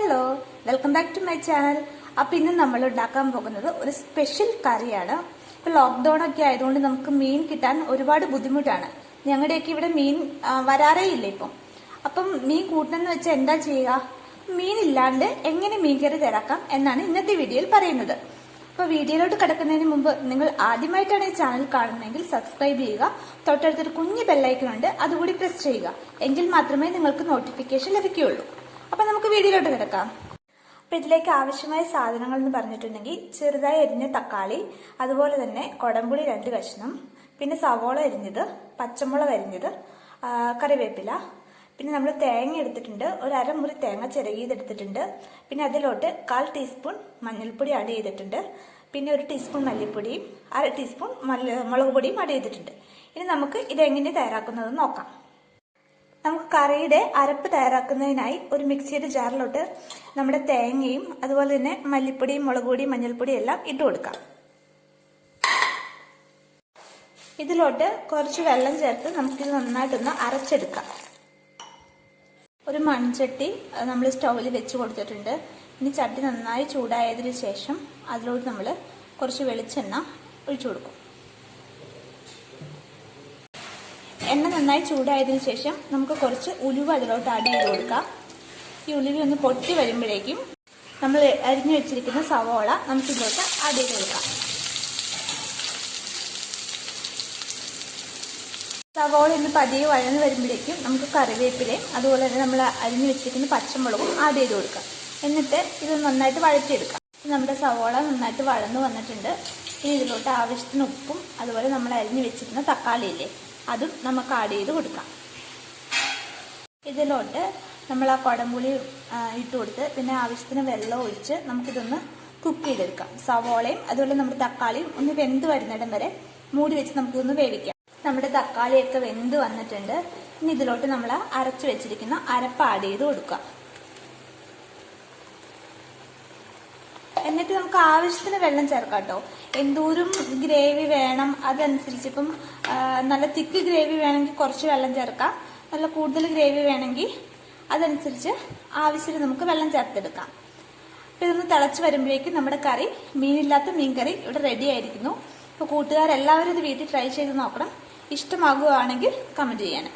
Hello, welcome back to my channel. അപ്പം ഇന്ന് നമ്മൾ ഉണ്ടാക്കാൻ പോകുന്നത് ഒരു സ്പെഷ്യൽ കറിയാണ്. ഇപ്പം ലോക്ക്ഡൗൺ ഒക്കെ ആയതുകൊണ്ട് നമുക്ക് മീൻ കിട്ടാൻ ഒരുപാട് ബുദ്ധിമുട്ടാണ്. ഞങ്ങളുടെയൊക്കെ ഇവിടെ മീൻ വരാറേ ഇല്ല ഇപ്പം. അപ്പം മീൻ കൂട്ടണമെന്ന് വെച്ചാൽ എന്താ ചെയ്യുക? മീൻ ഇല്ലാണ്ട് എങ്ങനെ മീൻ കറി തയ്യാറാക്കാം എന്നാണ് ഇന്നത്തെ വീഡിയോയിൽ പറയുന്നത്. അപ്പോൾ വീഡിയോയിലോട്ട് കിടക്കുന്നതിന് മുമ്പ് നിങ്ങൾ ആദ്യമായിട്ടാണ് ഈ ചാനൽ കാണുന്നതെങ്കിൽ സബ്സ്ക്രൈബ് ചെയ്യുക. തൊട്ടടുത്തൊരു കുഞ്ഞു ബെല്ലൈക്കൺ ഉണ്ട്, അതുകൂടി പ്രസ് ചെയ്യുക. എങ്കിൽ മാത്രമേ നിങ്ങൾക്ക് നോട്ടിഫിക്കേഷൻ ലഭിക്കുകയുള്ളൂ. അപ്പം നമുക്ക് വീഡിയോയിലോട്ട് കിടക്കാം. അപ്പം ഇതിലേക്ക് ആവശ്യമായ സാധനങ്ങൾ എന്ന് പറഞ്ഞിട്ടുണ്ടെങ്കിൽ ചെറുതായി അരിഞ്ഞ തക്കാളി, അതുപോലെ തന്നെ കൊടംപുളി 2 കഷ്ണം, പിന്നെ സവോള അരിഞ്ഞത്, പച്ചമുളക് അരിഞ്ഞത്, കറിവേപ്പില, പിന്നെ നമ്മൾ തേങ്ങ എടുത്തിട്ടുണ്ട്, ഒരു അരമുറി തേങ്ങ ചിരകിയതെടുത്തിട്ടുണ്ട്. പിന്നെ അതിലോട്ട് 1/4 ടീസ്പൂൺ മഞ്ഞൾപ്പൊടി ആഡ് ചെയ്തിട്ടുണ്ട്. പിന്നെ 1 ടീസ്പൂൺ മല്ലിപ്പൊടിയും 1/2 ടീസ്പൂൺ മുളക് പൊടിയും ആഡ് ചെയ്തിട്ടുണ്ട്. ഇനി നമുക്ക് ഇതെങ്ങനെ തയ്യാറാക്കുന്നതെന്ന് നോക്കാം. നമുക്ക് കറിയുടെ അരപ്പ് തയ്യാറാക്കുന്നതിനായി ഒരു മിക്സിയുടെ ജാറിലോട്ട് നമ്മുടെ തേങ്ങയും അതുപോലെ തന്നെ മല്ലിപ്പൊടിയും മുളക് പൊടിയും മഞ്ഞൾപ്പൊടിയും എല്ലാം ഇട്ട് കൊടുക്കാം. ഇതിലോട്ട് കുറച്ച് വെള്ളം ചേർത്ത് നമുക്കിത് നന്നായിട്ടൊന്ന് അരച്ചെടുക്കാം. ഒരു മൺചട്ടി നമ്മൾ സ്റ്റൗവിൽ വെച്ച് കൊടുത്തിട്ടുണ്ട്. ഇനി ചട്ടി നന്നായി ചൂടായതിനു ശേഷം അതിലോട്ട് നമ്മൾ കുറച്ച് വെളിച്ചെണ്ണ ഒഴിച്ചു കൊടുക്കും. എണ്ണ നന്നായി ചൂടായതിനു ശേഷം നമുക്ക് കുറച്ച് ഉലുവ അതിലോട്ട് ആഡ് ചെയ്ത് കൊടുക്കാം. ഈ ഉലുവ ഒന്ന് പൊട്ടി വരുമ്പോഴേക്കും നമ്മൾ അരിഞ്ഞു വെച്ചിരിക്കുന്ന സവോള നമുക്ക് ഇതിലോട്ട് ആഡ് ചെയ്ത് കൊടുക്കാം. സവോള ഒന്ന് പതിയെ വഴന്ന് വരുമ്പോഴേക്കും നമുക്ക് കറിവേപ്പിലയും അതുപോലെ തന്നെ നമ്മൾ അരിഞ്ഞു വെച്ചിരിക്കുന്ന പച്ചമുളകും ആഡ് ചെയ്ത് കൊടുക്കാം. എന്നിട്ട് ഇത് നന്നായിട്ട് വഴറ്റിയെടുക്കാം. നമ്മുടെ സവോള നന്നായിട്ട് വഴന്നു വന്നിട്ടുണ്ട്. ഇനി ഇതിലോട്ട് ആവശ്യത്തിന് ഉപ്പും അതുപോലെ നമ്മൾ അരിഞ്ഞു വെച്ചിരിക്കുന്ന തക്കാളിയില്ലേ അതും നമുക്ക് ആഡ് ചെയ്ത് കൊടുക്കാം. ഇതിലോട്ട് നമ്മൾ ആ കൊടംപുളി ഇട്ട് കൊടുത്ത് പിന്നെ ആവശ്യത്തിന് വെള്ളം ഒഴിച്ച് നമുക്കിതൊന്ന് കുക്ക് ചെയ്തെടുക്കാം. സവോളയും അതുപോലെ നമ്മുടെ തക്കാളിയും ഒന്ന് വെന്ത് വരുന്നിടം വരെ മൂടി വെച്ച് നമുക്കിതൊന്ന് വേവിക്കാം. നമ്മുടെ തക്കാളിയൊക്കെ വെന്ത് വന്നിട്ടുണ്ട്. ഇനി ഇതിലോട്ട് നമ്മൾ അരച്ചു വെച്ചിരിക്കുന്ന അരപ്പ് ആഡ് ചെയ്ത് കൊടുക്കുക. എന്നിട്ട് നമുക്ക് ആവശ്യത്തിന് വെള്ളം ചേർക്കാം കേട്ടോ. എന്തോരം ഗ്രേവി വേണം അതനുസരിച്ച്. ഇപ്പം നല്ല തിക്ക് ഗ്രേവി വേണമെങ്കിൽ കുറച്ച് വെള്ളം ചേർക്കാം. നല്ല കൂടുതൽ ഗ്രേവി വേണമെങ്കിൽ അതനുസരിച്ച് ആവശ്യത്തിന് നമുക്ക് വെള്ളം ചേർത്തെടുക്കാം. അപ്പം ഇതൊന്ന് തിളച്ച് വരുമ്പോഴേക്കും നമ്മുടെ കറി, മീനില്ലാത്ത മീൻ കറി ഇവിടെ റെഡി ആയിരിക്കുന്നു. അപ്പോൾ കൂട്ടുകാരെല്ലാവരും ഇത് വീട്ടിൽ ട്രൈ ചെയ്ത് നോക്കണം. ഇഷ്ടമാകുകയാണെങ്കിൽ കമൻറ്റ് ചെയ്യണം.